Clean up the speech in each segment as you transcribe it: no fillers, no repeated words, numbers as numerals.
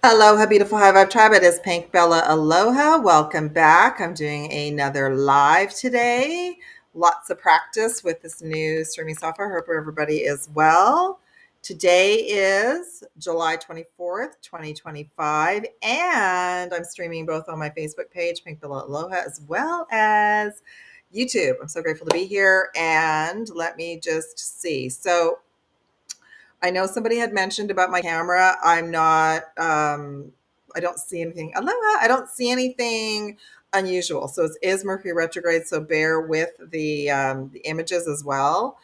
Aloha, beautiful High Vibe Tribe. It is Pink Bella Aloha. Welcome back. I'm doing another live today. Lots of practice with this new streaming software. Hope everybody is well. Today is July 24th, 2025, and I'm streaming both on my Facebook page, Pink Bella Aloha, as well as YouTube. I'm so grateful to be here. And let me just see. So, I know somebody had mentioned about my camera. I'm not, I don't see anything. Aloha, I don't see anything unusual. So it is Mercury retrograde. So bear with the images as well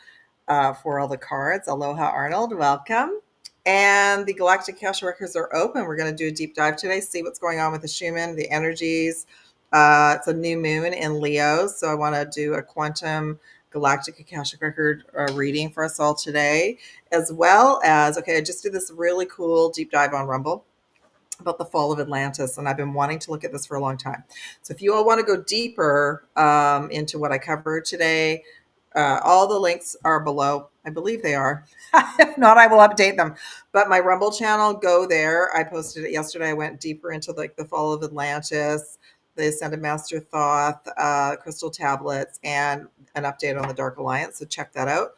for all the cards. Aloha, Arnold, welcome. And the Galactic Akashic records are open. We're going to do a deep dive today, see what's going on with the Schumann, the energies. It's a new moon in Leo. So I want to do a quantum Galactic Akashic record reading for us all today, as well as, okay, I just did this really cool deep dive on Rumble about the fall of Atlantis, and I've been wanting to look at this for a long time. So if you all want to go deeper into what I covered today, all the links are below. I believe they are. If not, I will update them. But my Rumble channel, go there. I posted it yesterday. I went deeper into like the fall of Atlantis, the Ascended Master Thoth, crystal tablets, and an update on the Dark Alliance. So check that out.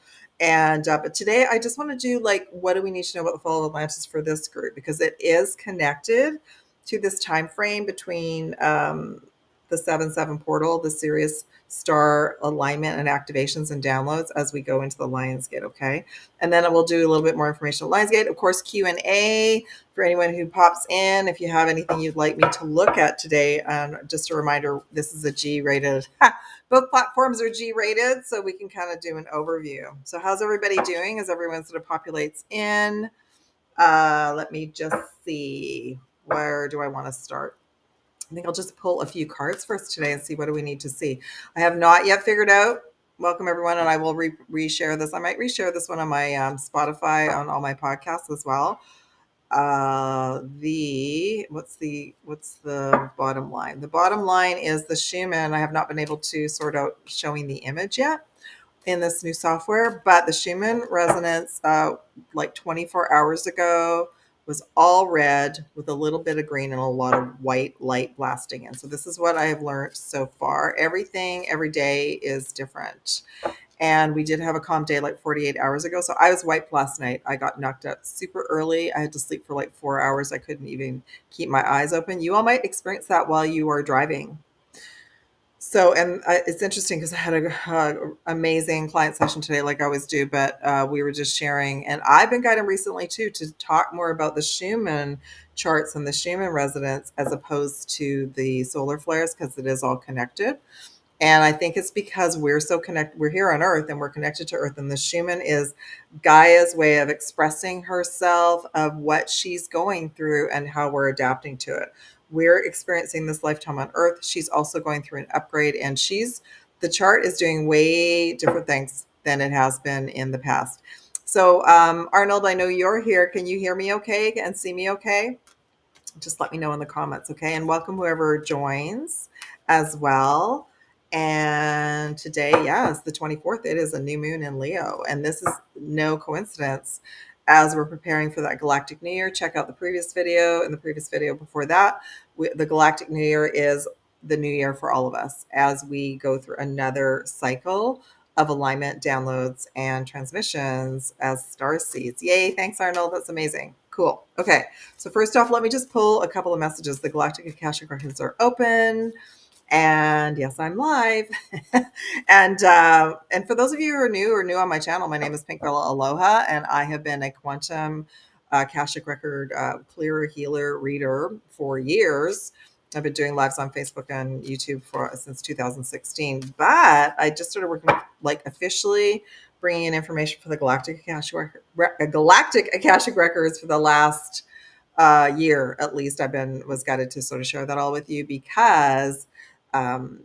And but today I just want to do like, what do we need to know about the fall of Atlantis for this group, because it is connected to this time frame between the 7-7 portal, the Sirius star alignment and activations and downloads as we go into the Lionsgate. Okay, and then we'll do a little bit more information on Lionsgate. Of course, Q&A for anyone who pops in. If you have anything you'd like me to look at today, just a reminder, this is a G-rated. Both platforms are G-rated, so we can kind of do an overview. So how's everybody doing as everyone sort of populates in? Let me just see. Where do I want to start? I think I'll just pull a few cards first today and see what do we need to see. I have not yet figured out. Welcome, everyone, and I will reshare this. I might reshare this one on my Spotify, on all my podcasts as well. What's the bottom line? The bottom line is the Schumann. I have not been able to sort out showing the image yet in this new software, but the Schumann resonance, like 24 hours ago, was all red with a little bit of green and a lot of white light blasting in. So this is what I have learned so far. Everything every day is different. And we did have a calm day like 48 hours ago. So I was wiped last night. I got knocked out super early. I had to sleep for like 4 hours. I couldn't even keep my eyes open. You all might experience that while you are driving. So, and it's interesting because I had a amazing client session today, like I always do, but we were just sharing, and I've been guided recently too, to talk more about the Schumann charts and the Schumann resonance as opposed to the solar flares, because it is all connected. And I think it's because we're so connected. We're here on Earth and we're connected to Earth. And the Schumann is Gaia's way of expressing herself, of what she's going through and how we're adapting to it. We're experiencing this lifetime on Earth. She's also going through an upgrade, and the chart is doing way different things than it has been in the past. So, Arnold, I know you're here. Can you hear me okay and see me okay? Just let me know in the comments, okay? And welcome whoever joins as well. And today, it's the 24th. It is a new moon in Leo. And this is no coincidence. As we're preparing for that Galactic New Year, check out the previous video and the previous video before that. The Galactic New Year is the new year for all of us as we go through another cycle of alignment, downloads, and transmissions as Starseeds. Yay, thanks, Arnold. That's amazing. Cool. Okay, so first off, let me just pull a couple of messages. The Galactic Akashic records are open. And yes, I'm live. And for those of you who are new on my channel, my name is Pink Bella Aloha, and I have been a quantum Akashic record clearer, healer, reader for years. I've been doing lives on Facebook and YouTube since 2016, but I just started working like officially bringing in information for the Galactic Akashic records for the last year at least. Was guided to sort of share that all with you because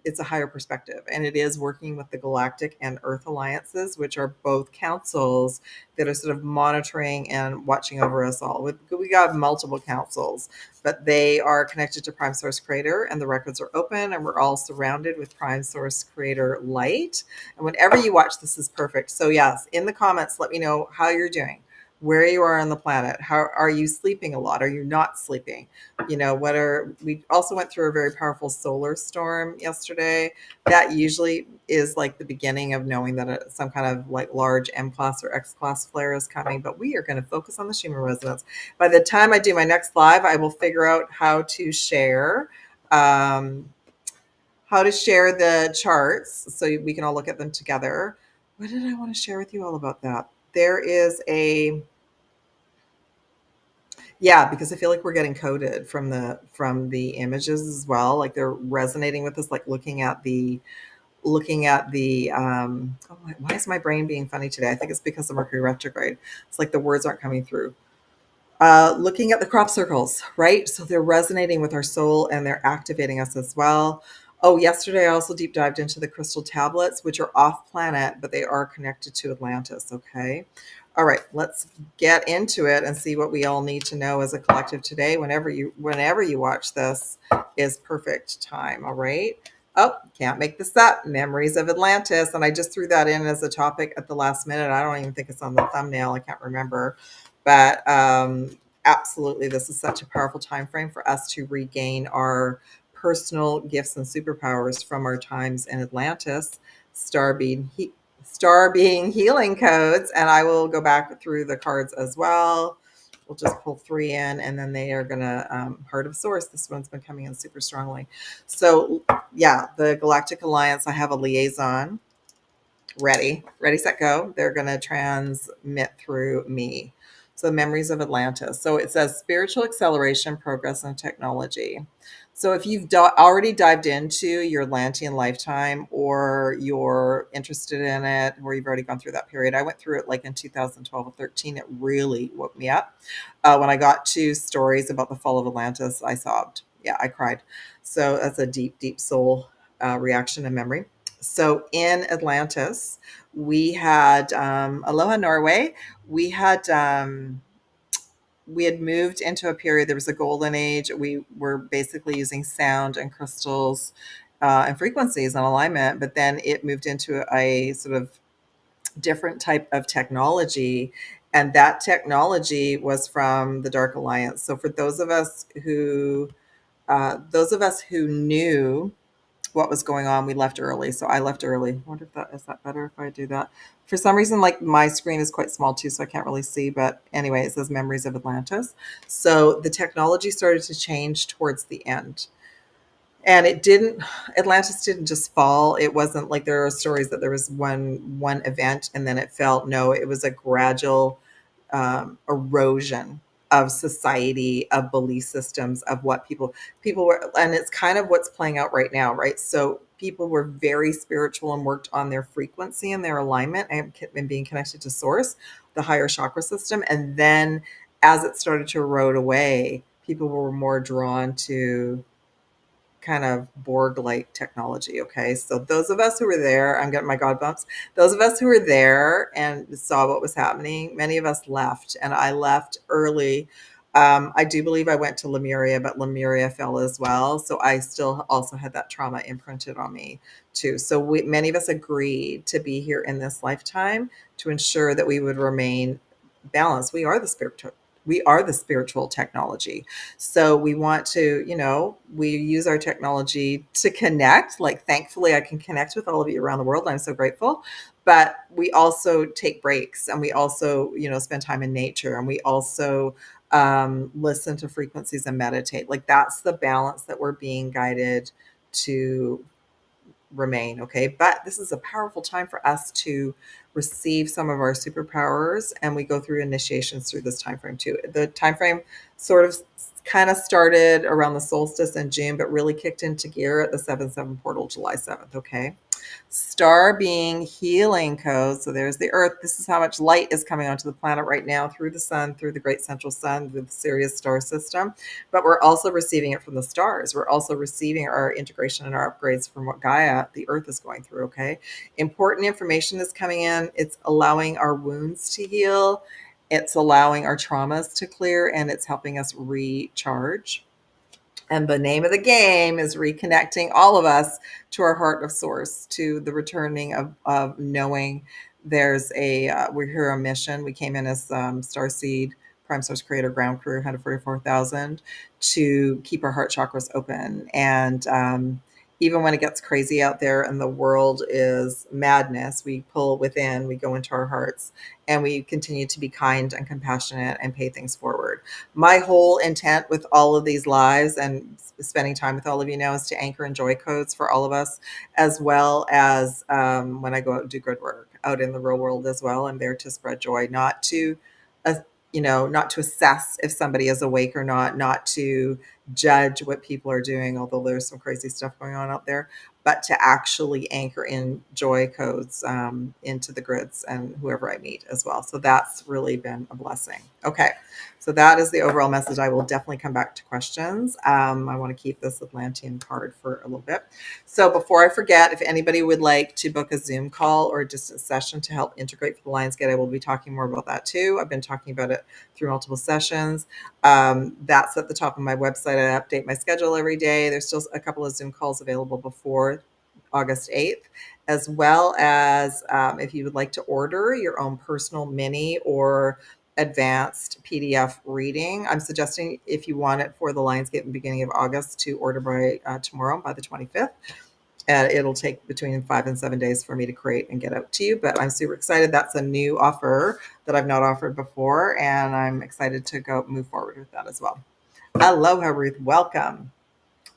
it's a higher perspective, and it is working with the Galactic and Earth alliances, which are both councils that are sort of monitoring and watching over us all. We got multiple councils, but they are connected to Prime Source Creator, and the records are open, and we're all surrounded with Prime Source Creator light. And whenever you watch this is perfect. So yes, in the comments, let me know how you're doing. where you are on the planet. How are you sleeping a lot? Are you not sleeping? We also went through a very powerful solar storm yesterday. That usually is like the beginning of knowing that some kind of like large M class or X class flare is coming. But we are going to focus on the Schumann resonance. By the time I do my next live, I will figure out how to share. How to share the charts so we can all look at them together. What did I want to share with you all about that? There is because I feel like we're getting coded from the images as well. Like they're resonating with us, like looking at the why is my brain being funny today? I think it's because of Mercury retrograde. It's like the words aren't coming through. Looking at the crop circles, right? So they're resonating with our soul and they're activating us as well. Oh, yesterday I also deep dived into the crystal tablets, which are off planet, but they are connected to Atlantis. Okay. All right, let's get into it and see what we all need to know as a collective today. Whenever you watch this is perfect time. All right. Oh, can't make this up. Memories of Atlantis. And I just threw that in as a topic at the last minute. I don't even think it's on the thumbnail. I can't remember. But absolutely, this is such a powerful time frame for us to regain our personal gifts and superpowers from our times in Atlantis. Star being healing codes, and I will go back through the cards as well. We'll just pull 3 in, and then they are gonna Heart of Source. This one's been coming in super strongly. So yeah, the Galactic Alliance. I have a liaison. Ready, set, go. They're going to transmit through me. So, memories of Atlantis. So, it says spiritual acceleration, progress, and technology. So, if you've already dived into your Atlantean lifetime or you're interested in it, or you've already gone through that period, I went through it like in 2012 or 13. It really woke me up. When I got to stories about the fall of Atlantis, I sobbed. Yeah, I cried. So, that's a deep, deep soul reaction and memory. So in Atlantis, we had Aloha, Norway. We had moved into a period. There was a golden age. We were basically using sound and crystals and frequencies and alignment, but then it moved into a sort of different type of technology, and that technology was from the Dark Alliance. So for those of us who knew what was going on, we left early. So I left early. I wonder if that is that better if I do that. For some reason, like my screen is quite small too, so I can't really see. But anyway, it says Memories of Atlantis. So the technology started to change towards the end. And Atlantis didn't just fall. It wasn't like there are stories that there was one event and then it fell. No, it was a gradual erosion of society, of belief systems, of what people were, and it's kind of what's playing out right now, right? So people were very spiritual and worked on their frequency and their alignment and being connected to source, the higher chakra system, and then as it started to erode away, people were more drawn to kind of Borg-like technology. Okay, so those of us who were there, I'm getting my God bumps. Those of us who were there and saw what was happening, many of us left, and I left early. I do believe I went to Lemuria, but Lemuria fell as well. So I still also had that trauma imprinted on me too. So many of us agreed to be here in this lifetime to ensure that we would remain balanced. We are the spiritual technology. So we want to, we use our technology to connect. Like, thankfully, I can connect with all of you around the world. I'm so grateful. But we also take breaks, and we also, spend time in nature, and we also listen to frequencies and meditate. Like, that's the balance that we're being guided to remain. Okay. But this is a powerful time for us to receive some of our superpowers, and we go through initiations through this time frame too. The time frame sort of kind of started around the solstice in June, but really kicked into gear at the 7/7 portal, July 7th. Okay. Star being healing codes. So there's the Earth. This is how much light is coming onto the planet right now through the sun, through the great central sun, through the Sirius star system. But we're also receiving it from the stars. We're also receiving our integration and our upgrades from what Gaia, the Earth, is going through. Okay. Important information is coming in. It's allowing our wounds to heal. It's allowing our traumas to clear, and it's helping us recharge. And the name of the game is reconnecting all of us to our heart of source, to the returning of knowing There's we're here on a mission. We came in as Starseed, Prime Source Creator Ground Crew, 144,000, to keep our heart chakras open. And even when it gets crazy out there and the world is madness, we pull within, we go into our hearts, and we continue to be kind and compassionate and pay things forward. My whole intent with all of these lives and spending time with all of you now is to anchor in joy codes for all of us, as well as when I go out and do good work out in the real world as well. I'm there to spread joy, not to, uh, not to assess if somebody is awake or not to judge what people are doing, although there's some crazy stuff going on out there, but to actually anchor in joy codes into the grids and whoever I meet as well. So that's really been a blessing. Okay. So that is the overall message. I will definitely come back to questions. I want to keep this Atlantean card for a little bit. So before I forget, if anybody would like to book a Zoom call or a distance session to help integrate for the Lionsgate, I will be talking more about that too. I've been talking about it through multiple sessions. That's at the top of my website. I update my schedule every day. There's still a couple of Zoom calls available before August 8th, as well as if you would like to order your own personal mini or advanced PDF reading. I'm suggesting if you want it for the Lionsgate in the beginning of August to order by tomorrow, by the 25th. It'll take between 5 and 7 days for me to create and get out to you, but I'm super excited. That's a new offer that I've not offered before, and I'm excited to go move forward with that as well. Aloha, Ruth. Welcome.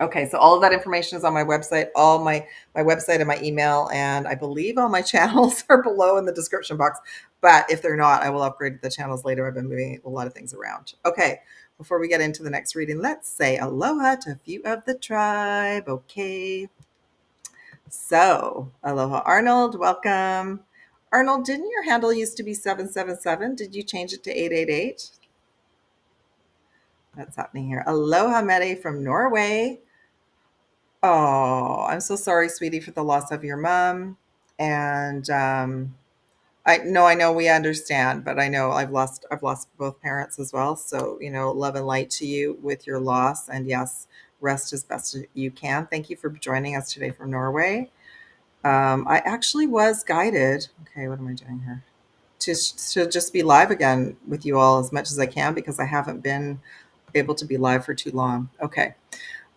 Okay, so all of that information is on my website, all my website and my email, and I believe all my channels are below in the description box. But if they're not, I will upgrade the channels later. I've been moving a lot of things around. Okay, before we get into the next reading, let's say aloha to a few of the tribe. Okay. So, aloha, Arnold. Welcome. Arnold, didn't your handle used to be 777? Did you change it to 888? That's happening here. Aloha, Mette from Norway. Oh, I'm so sorry, sweetie, for the loss of your mom. And I know we understand, but I know I've lost both parents as well. So, love and light to you with your loss. And yes, rest as best as you can. Thank you for joining us today from Norway. I actually was guided. Okay, what am I doing here? To just be live again with you all as much as I can because I haven't been able to be live for too long. Okay.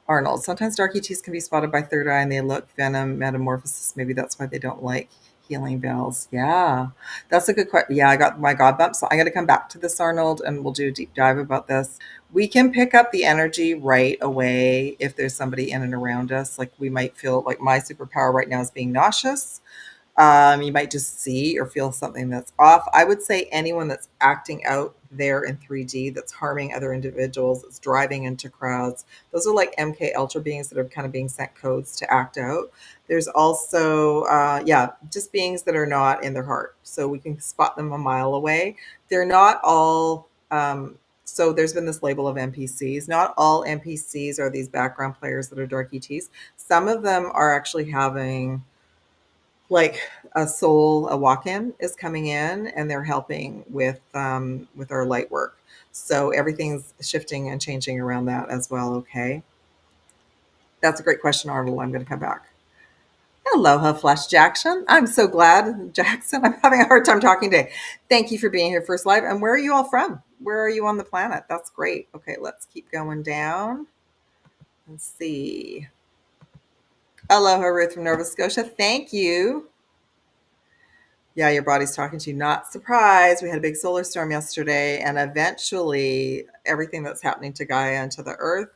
Arnold, sometimes dark ETs can be spotted by third eye and they look venom, metamorphosis. Maybe that's why they don't like healing bells. Yeah, that's a good question. Yeah, I got my God bump. So I got to come back to this, Arnold, and we'll do a deep dive about this. We can pick up the energy right away if there's somebody in and around us. Like we might feel like my superpower right now is being nauseous. You might just see or feel something that's off. I would say anyone that's acting out there in 3D, that's harming other individuals, that's driving into crowds. Those are like MK Ultra beings that are kind of being sent codes to act out. There's also, just beings that are not in their heart. So we can spot them a mile away. They're not all, so there's been this label of NPCs. Not all NPCs are these background players that are dark ETs. Some of them are actually having like a soul, a walk-in is coming in and they're helping with our light work. So everything's shifting and changing around that as well. Okay. That's a great question, Arnold. I'm going to come back. Aloha, Flash Jackson. I'm so glad, Jackson. I'm having a hard time talking today. Thank you for being here first live. And where are you all from? Where are you on the planet? That's great. Okay, let's keep going down. Let's see. Aloha, Ruth from Nova Scotia. Thank you. Yeah, your body's talking to you. Not surprised. We had a big solar storm yesterday, and eventually everything that's happening to Gaia and to the Earth.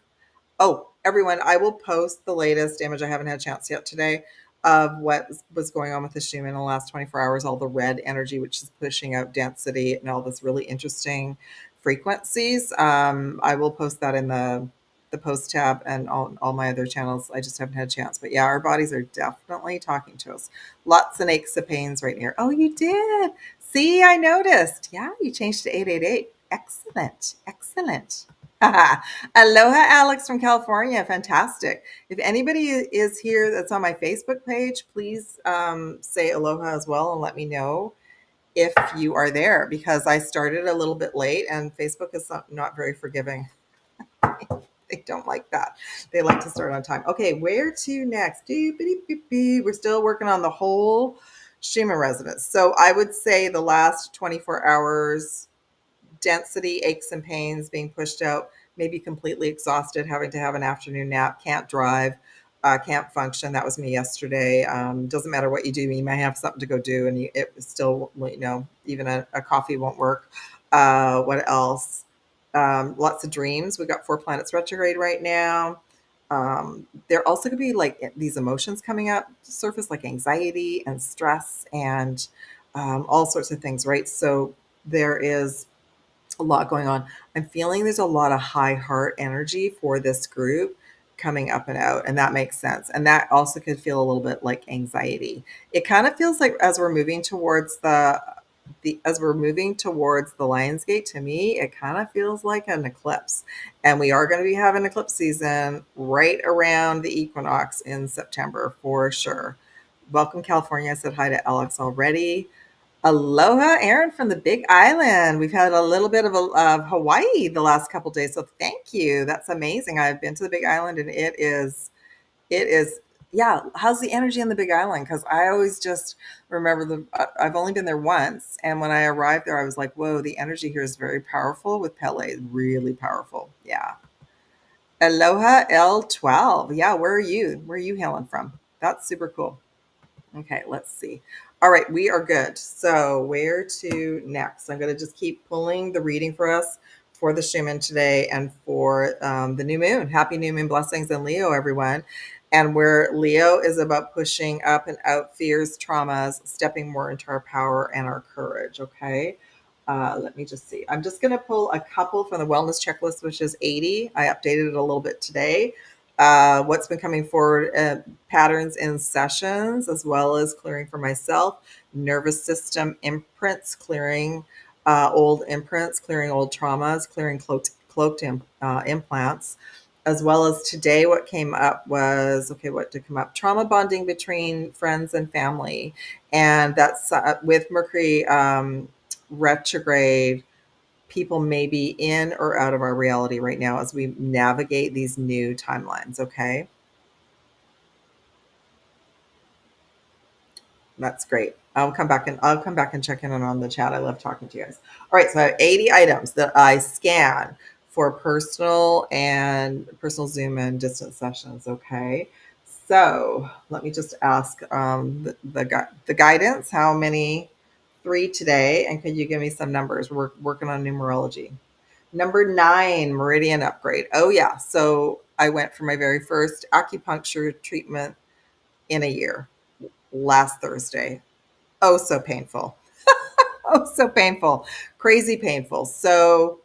Oh, everyone, I will post the latest image. I haven't had a chance yet today of what was going on with the Schumann in the last 24 hours, all the red energy, which is pushing out density and all this really interesting frequencies. I will post that in the post tab and all my other channels. I just haven't had a chance. But yeah, our bodies are definitely talking to us. Lots of aches and pains right here. Oh, you did. See, I noticed. Yeah, you changed to 888. Excellent. Excellent. Aloha, Alex from California. Fantastic. If anybody is here that's on my Facebook page, please say aloha as well and let me know if you are there because I started a little bit late and Facebook is not very forgiving. They don't like that. They like to start on time. Okay, where to next? We're still working on the whole Schumann resonance. So I would say the last 24 hours, density, aches and pains, being pushed out, maybe completely exhausted, having to have an afternoon nap, can't drive, can't function. That was me yesterday. Doesn't matter what you do, you might have something to go do, and it still, even a coffee won't work. What else? Lots of dreams. We've got 4 planets retrograde right now. There also could be like these emotions coming up to surface, like anxiety and stress and all sorts of things, right? So there is a lot going on. I'm feeling there's a lot of high heart energy for this group coming up and out, and that makes sense. And that also could feel a little bit like anxiety. It kind of feels like as we're moving towards the Lion's Gate, to me, it kind of feels like an eclipse. And we are going to be having eclipse season right around the equinox in September for sure. Welcome, California. I said hi to Alex already. Aloha, Aaron from the Big Island. We've had a little bit of Hawaii the last couple days, so thank you. That's amazing. I've been to the Big Island, and it is. Yeah. How's the energy on the Big Island? Because I always just remember I've only been there once, and when I arrived there, I was like, "Whoa, the energy here is very powerful." With Pele, really powerful. Yeah. Aloha L12. Yeah. Where are you? Where are you hailing from? That's super cool. Okay, let's see. All right, we are good. So where to next? I'm going to just keep pulling the reading for us for the Schumann today and for the new moon. Happy new moon blessings in Leo, everyone. And where Leo is about pushing up and out fears, traumas, stepping more into our power and our courage. Okay. Let me just see. I'm just going to pull a couple from the wellness checklist, which is 80. I updated it a little bit today. What's been coming forward, patterns in sessions, as well as clearing for myself, nervous system imprints, clearing old imprints, clearing old traumas, clearing cloaked implants, as well as today what came up was, okay, what did come up? Trauma bonding between friends and family. And that's with Mercury retrograde. People may be in or out of our reality right now as we navigate these new timelines. Okay. That's great. I'll come back and check in on the chat. I love talking to you guys. All right, so I have 80 items that I scan for personal Zoom and distance sessions. Okay, so let me just ask the guidance. How many? 3 today, and could you give me some numbers? We're working on numerology. Number 9, meridian upgrade. Oh yeah, so I went for my very first acupuncture treatment in a year last Thursday. Oh, so painful. Oh, so painful. Crazy painful. So,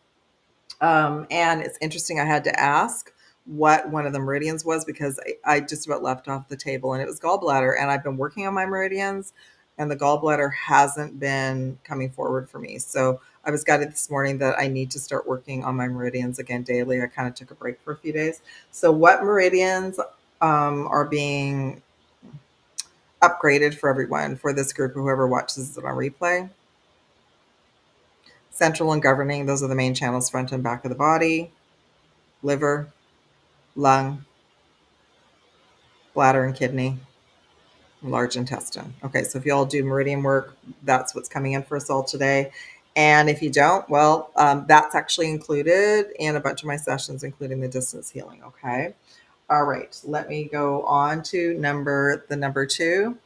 and it's interesting, I had to ask what one of the meridians was because I just about left off the table, and it was gallbladder. And I've been working on my meridians, and the gallbladder hasn't been coming forward for me. So I was guided this morning that I need to start working on my meridians again daily. I kind of took a break for a few days. So, what meridians are being upgraded for everyone for this group, whoever watches it on replay? Central and governing, those are the main channels, front and back of the body, liver, lung, bladder and kidney, large intestine. Okay, so if you all do meridian work, that's what's coming in for us all today. And if you don't, well, that's actually included in a bunch of my sessions, including the distance healing. Okay. All right, let me go on to number 2.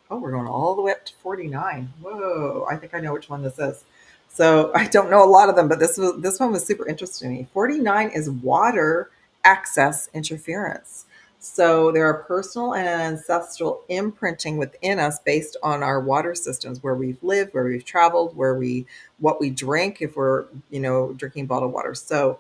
Oh, we're going all the way up to 49. Whoa, I think I know which one this is. So I don't know a lot of them, but this one was super interesting to me. 49 is water access interference. So there are personal and ancestral imprinting within us based on our water systems, where we've lived, where we've traveled, what we drink, if we're, drinking bottled water. So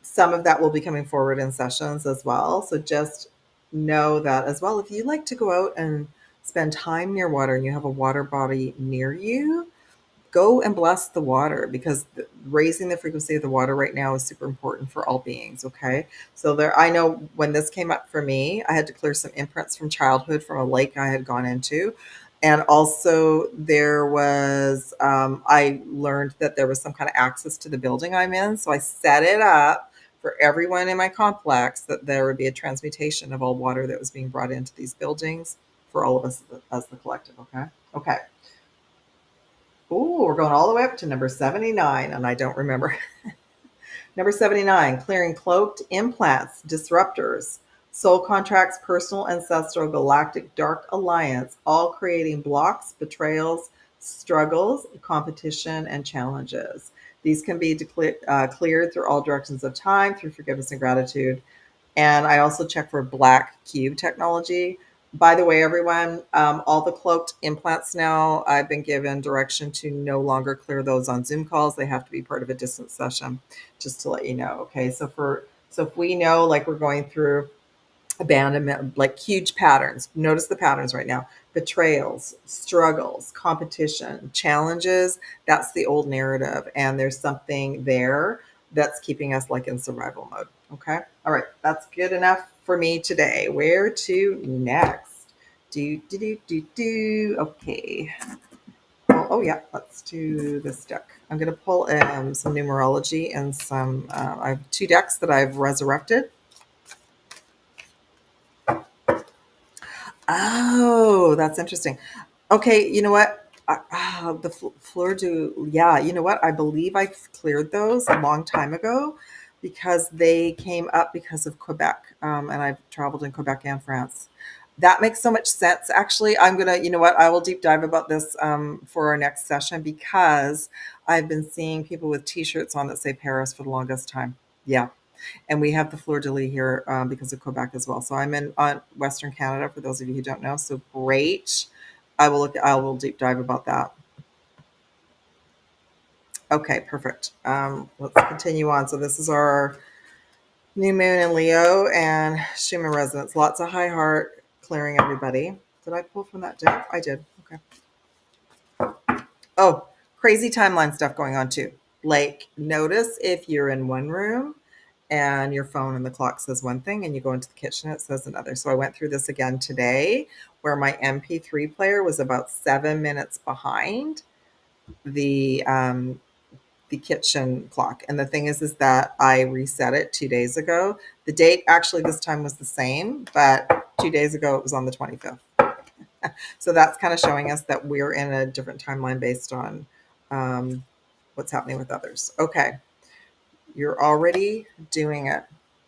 some of that will be coming forward in sessions as well. So just know that as well. If you like to go out and spend time near water and you have a water body near you, go and bless the water, because raising the frequency of the water right now is super important for all beings. Okay. So I know when this came up for me, I had to clear some imprints from childhood from a lake I had gone into. And also there was, I learned that there was some kind of access to the building I'm in. So I set it up for everyone in my complex that there would be a transmutation of all water that was being brought into these buildings for all of us as the collective. Okay. Ooh, we're going all the way up to number 79, and I don't remember. Number 79, clearing cloaked implants, disruptors, soul contracts, personal, ancestral, galactic, dark alliance, all creating blocks, betrayals, struggles, competition, and challenges. These can be cleared through all directions of time, through forgiveness and gratitude. And I also check for black cube technology. By the way, everyone, all the cloaked implants now, I've been given direction to no longer clear those on Zoom calls. They have to be part of a distance session, just to let you know. Okay, so if we know, like, we're going through abandonment, like huge patterns, notice the patterns right now: betrayals, struggles, competition, challenges. That's the old narrative, and there's something there that's keeping us like in survival mode. Okay, all right, that's good enough for me today. Where to next? Okay, well, oh yeah, let's do this deck. I'm going to pull some numerology and some I have two decks that I've resurrected. Oh, that's interesting. Okay, you know what? The Fleur du, yeah, you know what? I believe I cleared those a long time ago because they came up because of Quebec, and I've traveled in Quebec and France. That makes so much sense. Actually, I'm gonna, you know what? I will deep dive about this for our next session because I've been seeing people with T-shirts on that say Paris for the longest time. Yeah, and we have the fleur de lis here because of Quebec as well. So I'm in Western Canada, for those of you who don't know. So great. I will deep dive about that. Okay, perfect. Let's continue on. So this is our new moon in Leo and Schumann resonance. Lots of high heart clearing, everybody. Did I pull from that deck? I did. Okay. Oh, crazy timeline stuff going on too. Like, notice if you're in one room and your phone and the clock says one thing and you go into the kitchen, it says another. So I went through this again today where my MP3 player was about 7 minutes behind the kitchen clock. And the thing is that I reset it 2 days ago. The date actually this time was the same, but 2 days ago it was on the 25th. So that's kind of showing us that we're in a different timeline based on what's happening with others. Okay. You're already doing it.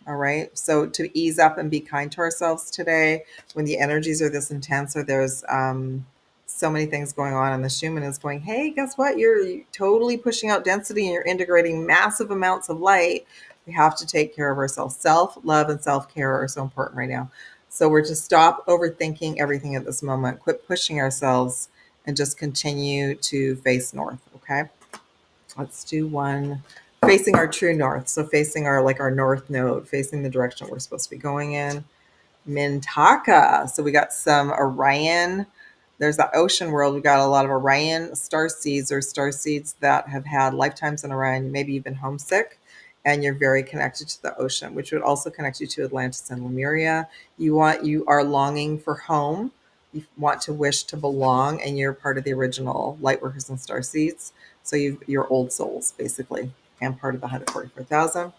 All right. So to ease up and be kind to ourselves today, when the energies are this intense or there's so many things going on, and the Schumann is going, hey, guess what? You're totally pushing out density and you're integrating massive amounts of light. We have to take care of ourselves. Self-love and self-care are so important right now. So we're to stop overthinking everything at this moment, quit pushing ourselves, and just continue to face north. Okay. Let's do one facing our true north. So facing our north node, facing the direction we're supposed to be going in. Mintaka. So we got some Orion. There's that ocean world. We got a lot of Orion starseeds or starseeds that have had lifetimes in Orion. Maybe you've been homesick and you're very connected to the ocean, which would also connect you to Atlantis and Lemuria. You are longing for home. You want to wish to belong, and you're part of the original Lightworkers and Starseeds. So you're old souls, basically, and part of the 144,000.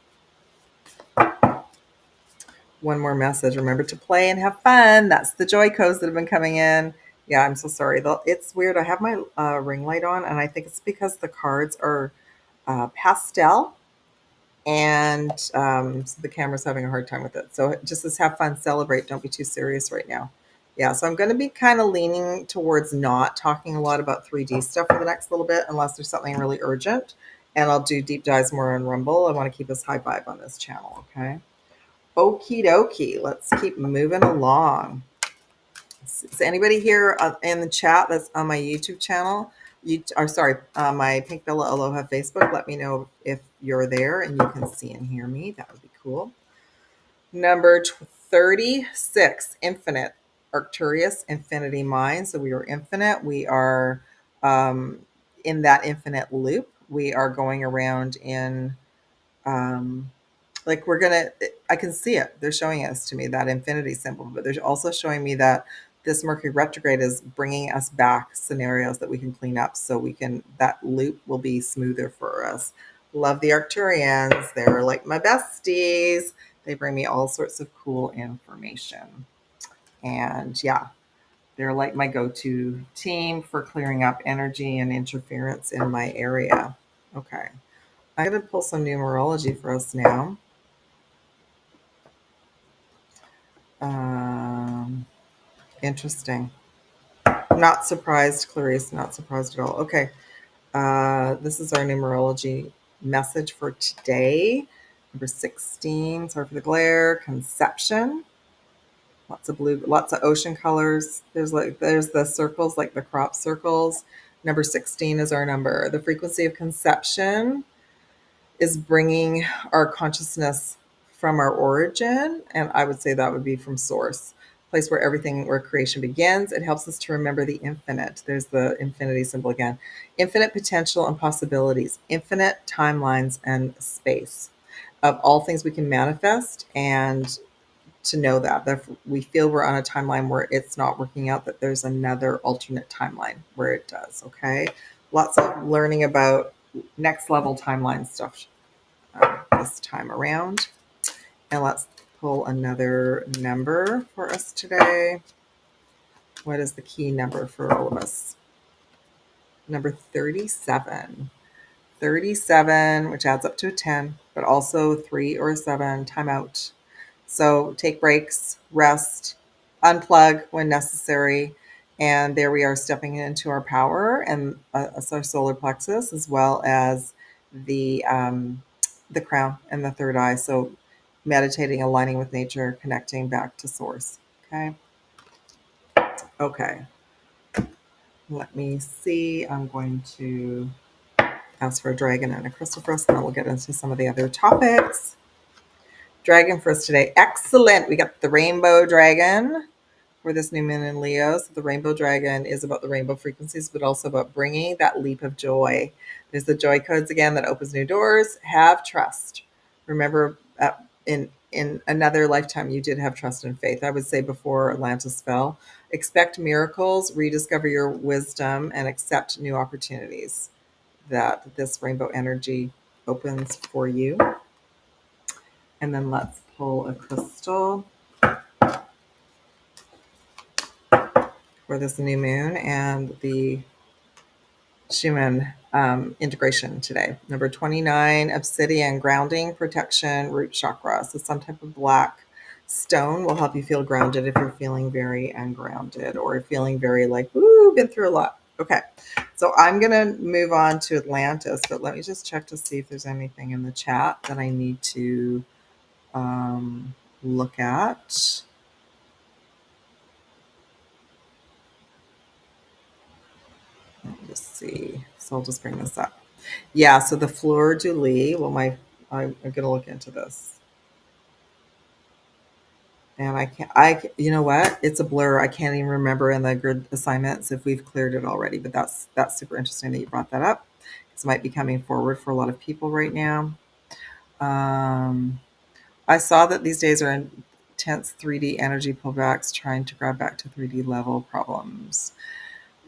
One more message. Remember to play and have fun. That's the joy codes that have been coming in. Yeah, I'm so sorry. It's weird. I have my ring light on, and I think it's because the cards are pastel, and so the camera's having a hard time with it. So just let's have fun, celebrate. Don't be too serious right now. Yeah, so I'm going to be kind of leaning towards not talking a lot about 3D stuff for the next little bit, unless there's something really urgent. And I'll do deep dives more on Rumble. I want to keep us high vibe on this channel, okay? Okie dokie. Let's keep moving along. Is anybody here in the chat that's on my YouTube channel? My Pink Bella Aloha Facebook. Let me know if you're there and you can see and hear me. That would be cool. Number 36, infinite. Arcturus, infinity mind. So we are infinite. We are in that infinite loop. We are going around in like I can see it. They're showing us to me that infinity symbol, but they're also showing me that this Mercury retrograde is bringing us back scenarios that we can clean up so that loop will be smoother for us. Love the Arcturians. They're like my besties. They bring me all sorts of cool information. And yeah, They're like my go-to team for clearing up energy and interference in my area. Okay. I'm going to pull some numerology for us now. Interesting. Not surprised, Clarice. Not surprised at all. Okay. This is our numerology message for today. Number 16. Sorry for the glare. Conception. Lots of blue, lots of ocean colors. There's the circles, like the crop circles. Number 16 is our number. The frequency of conception is bringing our consciousness from our origin, and I would say that would be from source, place where everything, where creation begins. It helps us to remember the infinite. There's the infinity symbol again. Infinite potential and possibilities, infinite timelines and space of all things we can manifest, and to know that if we feel we're on a timeline where it's not working out, that there's another alternate timeline where it does. Okay, lots of learning about next level timeline stuff this time around. And let's pull another number for us today. What is the key number for all of us? Number 37. 37, which adds up to a 10, but also 3 or a 7, timeout. So take breaks, rest, unplug when necessary. And there we are, stepping into our power and our solar plexus, as well as the crown and the third eye. So meditating, aligning with nature, connecting back to source. Okay. Let me see. I'm going to ask for a dragon and a crystal for us, and then we'll get into some of the other topics. Dragon for us today. Excellent. We got the rainbow dragon for this new moon in Leo. So the rainbow dragon is about the rainbow frequencies, but also about bringing that leap of joy. There's the joy codes again that opens new doors. Have trust. Remember, in another lifetime, you did have trust and faith. I would say before Atlantis fell, expect miracles, rediscover your wisdom, and accept new opportunities that this rainbow energy opens for you. And then let's pull a crystal for this new moon and the Schumann integration today. Number 29, obsidian, grounding, protection, root chakra. So some type of black stone will help you feel grounded if you're feeling very ungrounded or feeling very like, ooh, been through a lot. Okay, so I'm going to move on to Atlantis, but let me just check to see if there's anything in the chat that I need to look at. Let me just see. So I'll just bring this up. Yeah, so the fleur de lis. Well, I'm going to look into this. And you know what? It's a blur. I can't even remember in the grid assignments if we've cleared it already, but that's super interesting that you brought that up. This might be coming forward for a lot of people right now. I saw that these days are intense 3D energy pullbacks trying to grab back to 3D level problems.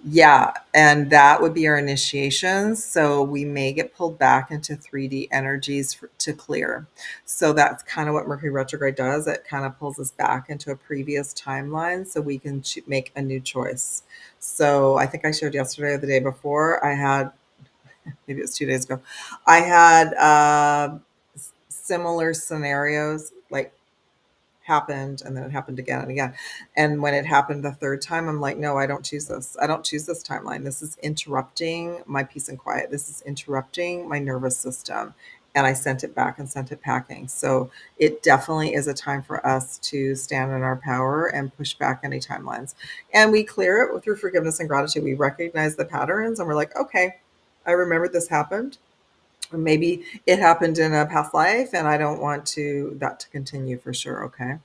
Yeah, and that would be our initiations. So we may get pulled back into 3D energies to clear. So that's kind of what Mercury retrograde does. It kind of pulls us back into a previous timeline so we can make a new choice. So I think I shared yesterday or the day before, I had, maybe it was 2 days ago, I had similar scenarios like happened, and then it happened again and again. And when it happened the third time, I'm like, no, I don't choose this. I don't choose this timeline. This is interrupting my peace and quiet. This is interrupting my nervous system. And I sent it back and sent it packing. So it definitely is a time for us to stand in our power and push back any timelines. And we clear it through forgiveness and gratitude. We recognize the patterns and we're like, okay, I remember this happened. Or maybe it happened in a past life and I don't want that to continue for sure. Okay.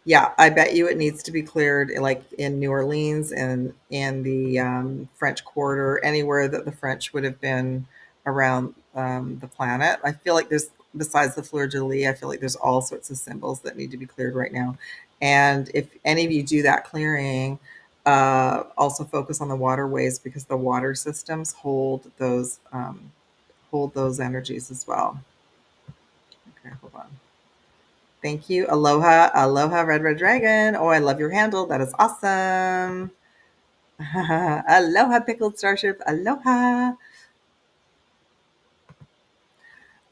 Yeah, I bet you it needs to be cleared like in New Orleans and in the French Quarter, anywhere that the French would have been around the planet. I feel like there's, besides the fleur de lis, I feel like there's all sorts of symbols that need to be cleared right now. And if any of you do that clearing, also focus on the waterways because the water systems hold those energies as well. Okay, hold on. Thank you. Aloha, aloha, red dragon. Oh, I love your handle. That is awesome. Aloha, pickled starship. Aloha.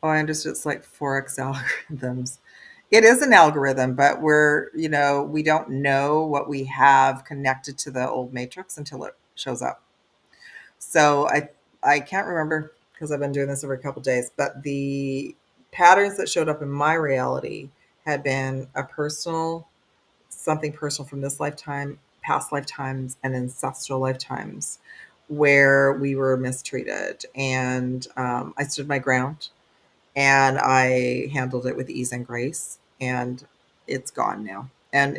Oh, I understood it's like Forex algorithms. It is an algorithm, but we don't know what we have connected to the old matrix until it shows up. So I can't remember because I've been doing this over a couple days, but the patterns that showed up in my reality had been something personal from this lifetime, past lifetimes, and ancestral lifetimes where we were mistreated. And I stood my ground and I handled it with ease and grace, and it's gone now. And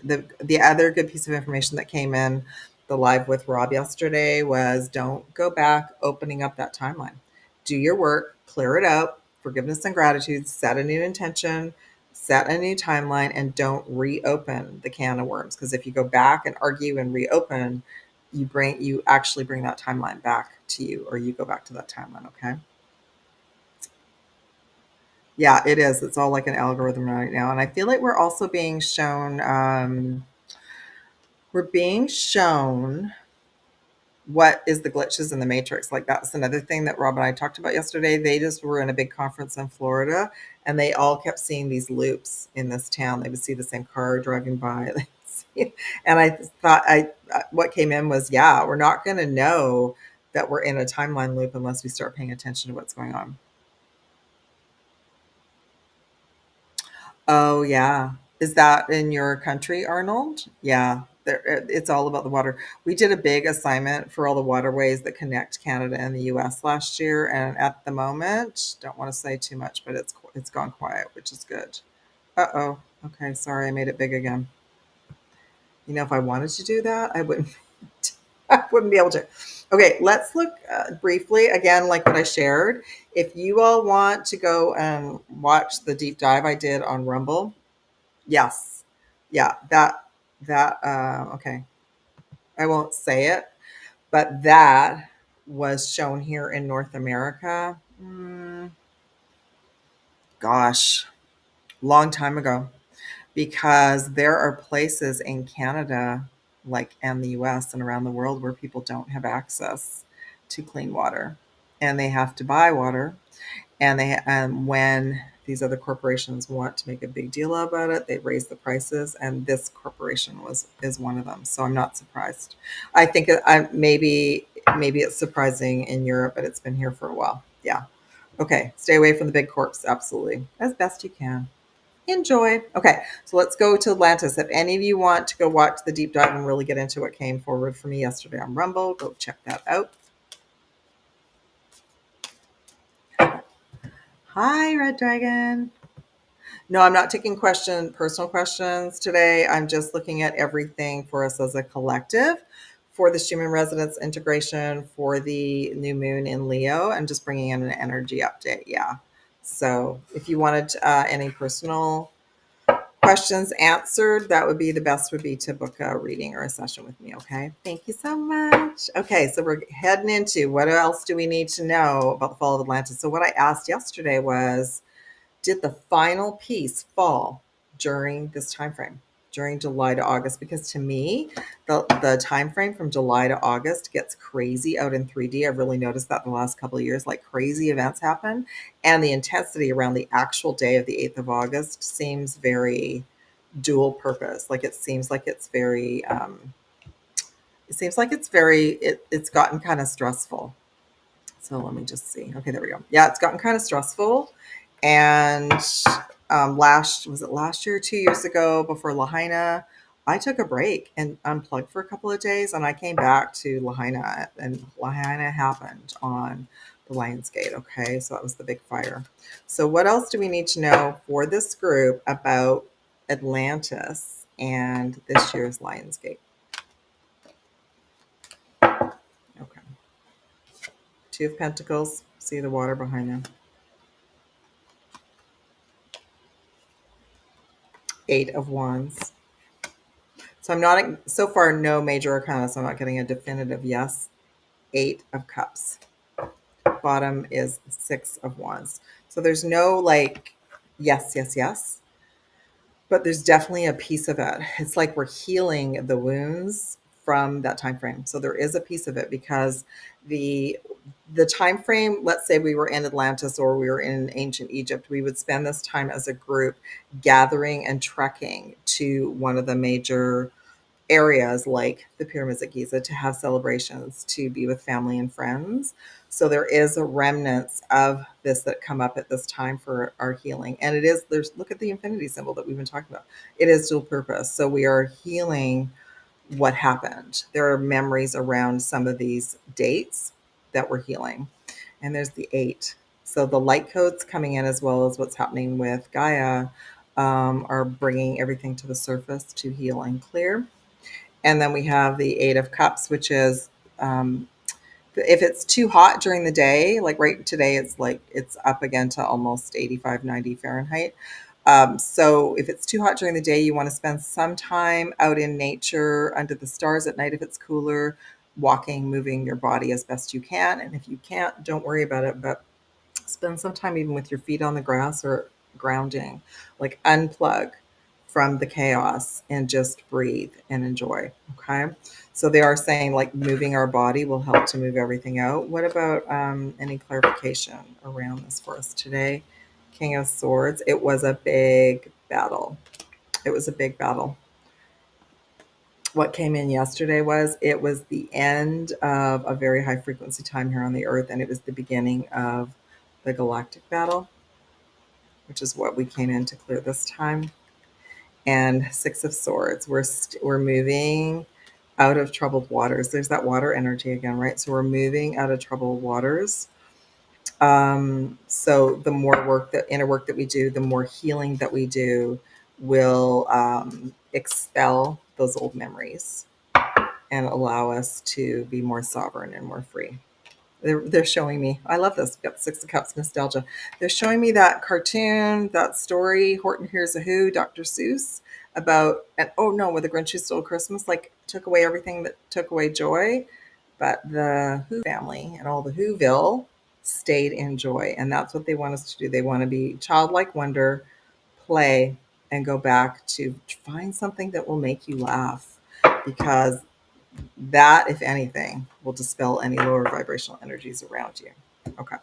the other good piece of information that came in the live with Rob yesterday was don't go back opening up that timeline. Do your work, clear it out, forgiveness and gratitude, set a new intention, set a new timeline, and don't reopen the can of worms. Because if you go back and argue and reopen, you actually bring that timeline back to you, or you go back to that timeline. Okay. Yeah, it is. It's all like an algorithm right now. And I feel like we're also being shown, what is the glitches in the matrix. Like that's another thing that Rob and I talked about yesterday. They just were in a big conference in Florida and they all kept seeing these loops in this town. They would see the same car driving by. And I thought what came in was, yeah, we're not going to know that we're in a timeline loop unless we start paying attention to what's going on. Oh, yeah. Is that in your country, Arnold? Yeah, it's all about the water. We did a big assignment for all the waterways that connect Canada and the US last year, and at the moment, don't want to say too much, but it's gone quiet, which is good. Uh-oh. Okay, sorry, I made it big again. If I wanted to do that, I wouldn't I wouldn't be able to. Okay, let's look briefly again, like what I shared. If you all want to go and watch the deep dive I did on Rumble, yes. Yeah, okay. I won't say it, but that was shown here in North America. Gosh, long time ago, because there are places in Canada, like and the US and around the world where people don't have access to clean water and they have to buy water. And when these other corporations want to make a big deal about it, they raise the prices, and this corporation is one of them. So I'm not surprised. I think maybe it's surprising in Europe, but it's been here for a while. Yeah. Okay. Stay away from the big corps. Absolutely, as best you can. Enjoy. Okay, so let's go to Atlantis. If any of you want to go watch the deep dive and really get into what came forward for me yesterday on Rumble, go check that out. Hi, Red Dragon. No, I'm not taking personal questions today. I'm just looking at everything for us as a collective for the Schumann resonance integration for the new moon in Leo and just bringing in an energy update. Yeah. So if you wanted any personal questions answered, that would be the best would be to book a reading or a session with me. Okay. Thank you so much. Okay. So we're heading into what else do we need to know about the fall of Atlantis? So what I asked yesterday was, did the final piece fall during this time frame, during July to August? Because to me, the time frame from July to August gets crazy out in 3D. I've really noticed that in the last couple of years, like crazy events happen, and the intensity around the actual day of the 8th of August seems very dual purpose. Like it seems like it's very it's gotten kind of stressful. So let me just see. Okay, there we go. Yeah, it's gotten kind of stressful. And last year, 2 years ago, before Lahaina, I took a break and unplugged for a couple of days, and I came back to Lahaina, and Lahaina happened on the Lions Gate. Okay, so that was the big fire. So what else do we need to know for this group about Atlantis and this year's Lions Gate? Okay. Two of Pentacles. See the water behind them. Eight of Wands. So I'm not, so far, no major arcana, so I'm not getting a definitive yes. Eight of Cups. Bottom is Six of Wands. So there's no like, yes, yes, yes. but there's definitely a piece of it. It's like we're healing the wounds from that time frame. So there is a piece of it because the time frame, let's say we were in Atlantis or we were in ancient Egypt, we would spend this time as a group gathering and trekking to one of the major areas like the pyramids at Giza to have celebrations, to be with family and friends. So there is a remnants of this that come up at this time for our healing. And it is, there's, look at the infinity symbol that we've been talking about. It is dual purpose. So we are healing what happened. There are memories around some of these dates that we're healing. And there's the 8. So the light codes coming in as well as what's happening with Gaia are bringing everything to the surface to heal and clear. And then we have the 8 of Cups, which is if it's too hot during the day, like right today, it's like it's up again to almost 85, 90 Fahrenheit. So if it's too hot during the day, you want to spend some time out in nature under the stars at night if it's cooler, walking, moving your body as best you can. And if you can't, don't worry about it, but spend some time even with your feet on the grass or grounding, like unplug from the chaos and just breathe and enjoy. Okay. So they are saying like moving our body will help to move everything out. What about any clarification around this for us today? King of Swords. It was a big battle. It was a big battle. What came in yesterday was it was the end of a very high frequency time here on the earth, and it was the beginning of the galactic battle, which is what we came in to clear this time. And 6 of Swords. We're moving out of troubled waters. There's that water energy again, right? So we're moving out of troubled waters. So the more work, the inner work that we do, the more healing that we do will expel those old memories and allow us to be more sovereign and more free. They're showing me, I love this, got 6 of Cups nostalgia. They're showing me that cartoon, that story, Horton Hears a Who, Dr. Seuss, about, and oh no, with the Grinch Who Stole Christmas, like took away everything that took away joy. But the Who family and all the Whoville stayed in joy. And that's what they want us to do. They want to be childlike wonder, play, and go back to find something that will make you laugh, because that, if anything, will dispel any lower vibrational energies around you. Okay.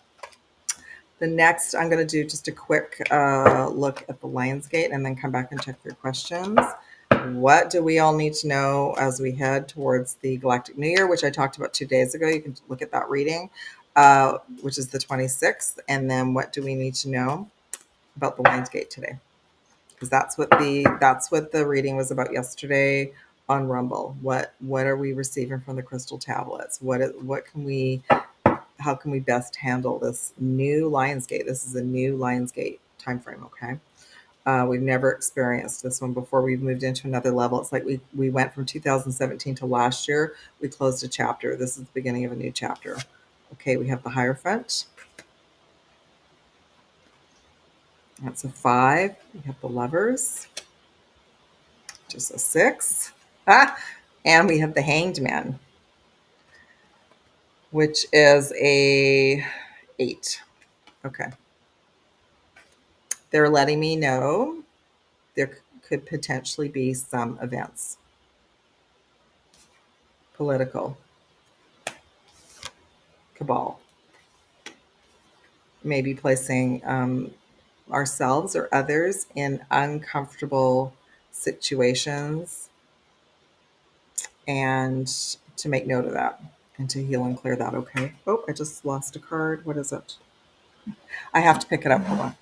The next, I'm going to do just a quick look at the Lion's Gate and then come back and check your questions. What do we all need to know as we head towards the Galactic New Year, which I talked about 2 days ago? You can look at that reading, which is the 26th. And then what do we need to know about the Lion's Gate today? Because that's what the reading was about yesterday on Rumble. What are we receiving from the crystal tablets? How can we best handle this new Lionsgate? This is a new Lionsgate time frame, okay? We've never experienced this one before. We've moved into another level. It's like we went from 2017 to last year. We closed a chapter. This is the beginning of a new chapter. Okay, we have the Hierophant. That's a 5. We have the Lovers. Just a 6. And we have the Hanged Man, which is a 8. Okay. They're letting me know there could potentially be some events. Political. Cabal. Maybe placing ourselves or others in uncomfortable situations, and to make note of that and to heal and clear that. Okay. Oh, I just lost a card. What is it? I have to pick it up. Hold on.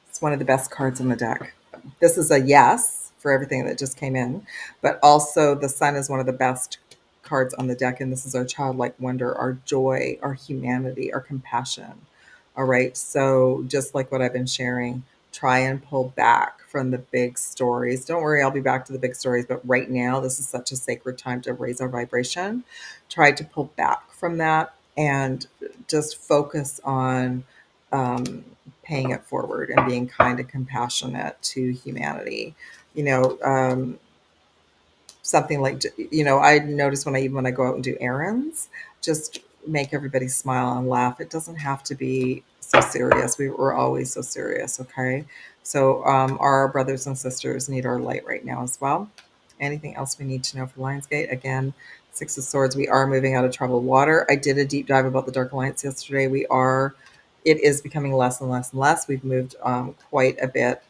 It's one of the best cards in the deck. This is a yes for everything that just came in, but also the Sun is one of the best cards on the deck, and this is our childlike wonder, our joy, our humanity, our compassion. All right, so just like what I've been sharing, try and pull back from the big stories. Don't worry, I'll be back to the big stories, but right now this is such a sacred time to raise our vibration. Try to pull back from that and just focus on paying it forward and being kind and compassionate to humanity. Something like, I notice when I go out and do errands, just make everybody smile and laugh. It doesn't have to be so serious. We're always so serious. Okay. So our brothers and sisters need our light right now as well. Anything else we need to know for Lionsgate? Again, Six of Swords, we are moving out of troubled water. I did a deep dive about the Dark Alliance yesterday. It is becoming less and less and less. We've moved quite a bit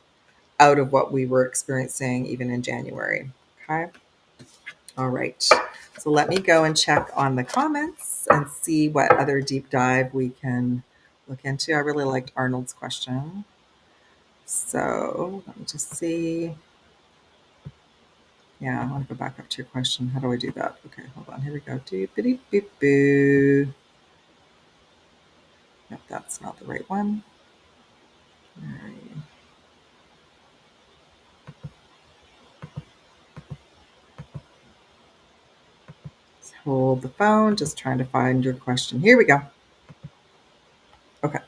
out of what we were experiencing even in January. Okay. All right. So let me go and check on the comments and see what other deep dive we can look into. I really liked Arnold's question. So let me just see. Yeah, I want to go back up to your question. How do I do that? Okay, hold on. Here we go. Doop-a-doop-boo. Yep, that's not the right one. All right. Let's hold the phone. Just trying to find your question. Here we go. Okay.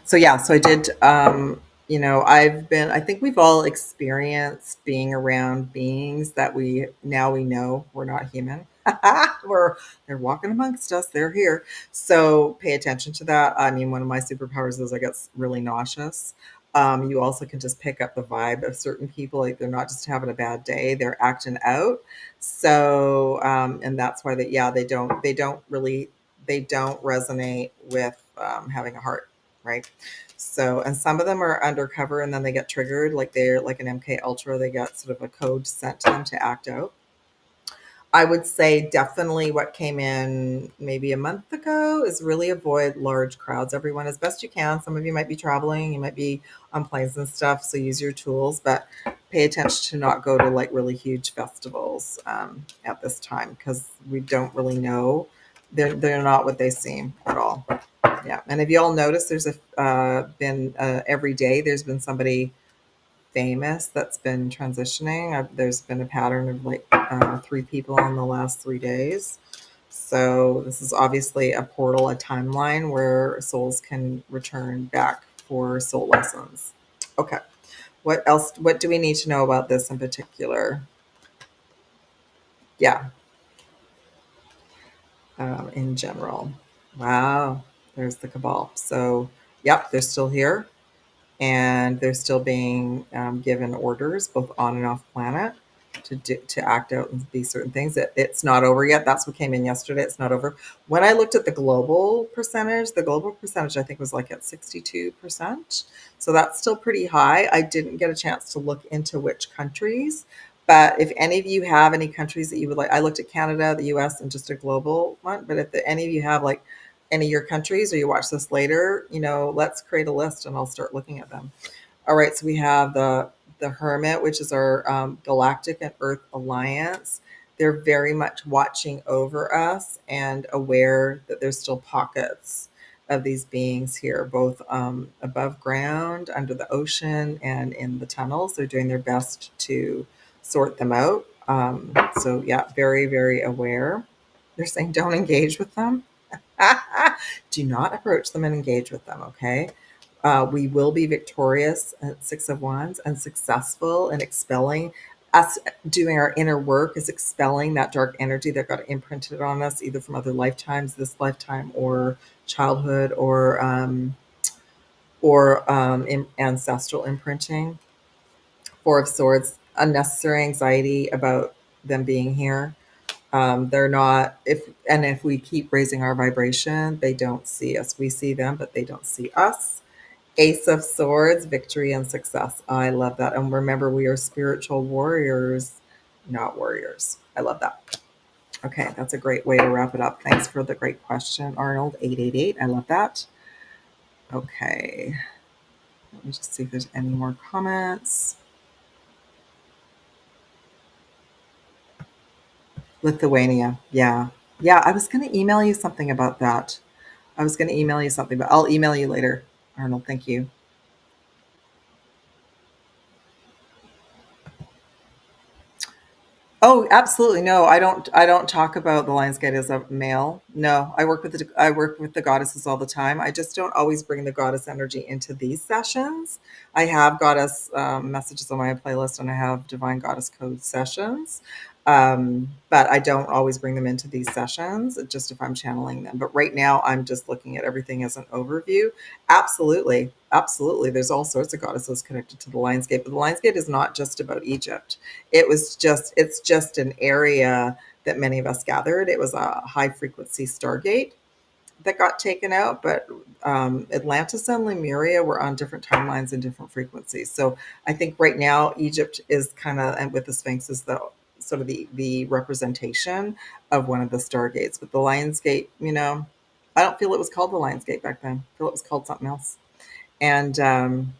So yeah, so I did, I think we've all experienced being around beings that we know we're not human. They're walking amongst us. They're here. So pay attention to that. I mean, one of my superpowers is I get really nauseous. You also can just pick up the vibe of certain people. Like they're not just having a bad day, they're acting out. So, and that's why they don't resonate with having a heart, right? So, and some of them are undercover and then they get triggered, like they're like an MK Ultra, they get sort of a code sent to them to act out. I would say definitely what came in maybe a month ago is really avoid large crowds, everyone, as best you can. Some of you might be traveling, you might be on planes and stuff, so use your tools, but pay attention to not go to like really huge festivals at this time because we don't really know. They're not what they seem at all. Yeah, and if you all notice, there's been every day there's been somebody famous that's been transitioning. There's been a pattern of like 3 people in the last 3 days. So this is obviously a portal, a timeline where souls can return back for soul lessons. Okay. What else? What do we need to know about this in particular? Yeah. In general. Wow. There's the cabal. So, yep, they're still here. And they're still being given orders both on and off planet to act out and be certain things. It's not over yet. That's what came in yesterday. It's not over. When I looked at the global percentage I think was like at 62%. So that's still pretty high. I didn't get a chance to look into which countries, but if any of you have any countries that you would like, I looked at Canada, the US, and just a global one. But if any of you have like any of your countries or you watch this later, let's create a list and I'll start looking at them. All right, so we have the Hermit, which is our Galactic and Earth Alliance. They're very much watching over us and aware that there's still pockets of these beings here, both above ground, under the ocean, and in the tunnels. They're doing their best to sort them out. So yeah, very, very aware. They're saying don't engage with them. Do not approach them and engage with them, okay? We will be victorious at Six of Wands and successful in expelling. Us doing our inner work is expelling that dark energy that got imprinted on us, either from other lifetimes, this lifetime, or childhood, or ancestral imprinting. Four of Swords, unnecessary anxiety about them being here. They're not, if we keep raising our vibration, they don't see us. We see them, but they don't see us. Ace of Swords, victory and success. I love that. And remember, we are spiritual warriors, not warriors. I love that. Okay, that's a great way to wrap it up. Thanks for the great question, Arnold. 888. I love that. Okay. Let me just see if there's any more comments. Lithuania. Yeah. Yeah, I was going to email you something about that. But I'll email you later, Arnold. Thank you. Oh, absolutely. No, I don't. I don't talk about the Lionsgate as a male. No, I work with the goddesses all the time. I just don't always bring the goddess energy into these sessions. I have goddess messages on my playlist, and I have divine goddess code sessions. But I don't always bring them into these sessions, just if I'm channeling them. But right now, I'm just looking at everything as an overview. Absolutely. Absolutely. There's all sorts of goddesses connected to the Lionsgate, but the Lionsgate is not just about Egypt. It's just an area that many of us gathered. It was a high frequency Stargate that got taken out, but Atlantis and Lemuria were on different timelines and different frequencies. So I think right now Egypt is kind of, and with the Sphinx is the sort of the representation of one of the stargates. But the Lionsgate, I don't feel it was called the Lionsgate back then. I feel it was called something else. And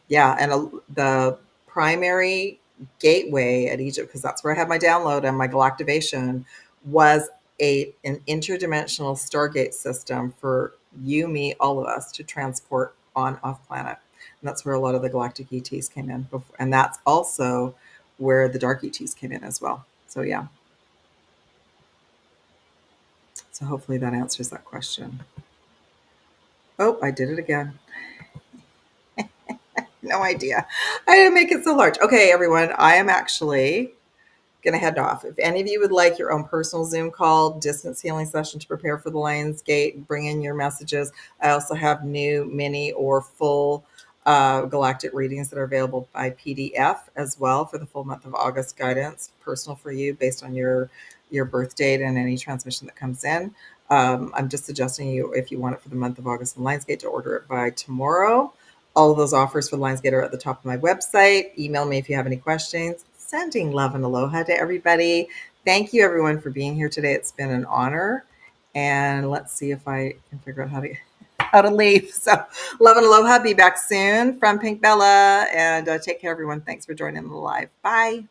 yeah, and the primary gateway at Egypt, because that's where I had my download and my galactivation, was an interdimensional stargate system for you, me, all of us to transport on off planet. And that's where a lot of the galactic ETs came in. And that's also where the dark ETs came in as well. So yeah. So hopefully that answers that question. Oh, I did it again. No idea. I didn't make it so large. Okay, everyone, I am actually going to head off. If any of you would like your own personal Zoom call, distance healing session to prepare for the Lionsgate, bring in your messages. I also have new mini or full galactic readings that are available by PDF as well for the full month of August guidance, personal for you based on your birth date and any transmission that comes in. I'm just suggesting you, if you want it for the month of August in Lionsgate, to order it by tomorrow. All of those offers for the Lionsgate are at the top of my website. Email me if you have any questions. Sending love and aloha to everybody. Thank you, everyone, for being here today. It's been an honor. And let's see if I can figure out how to leave. So love and aloha. Be back soon from Pink Bella. And take care, everyone. Thanks for joining the live. Bye.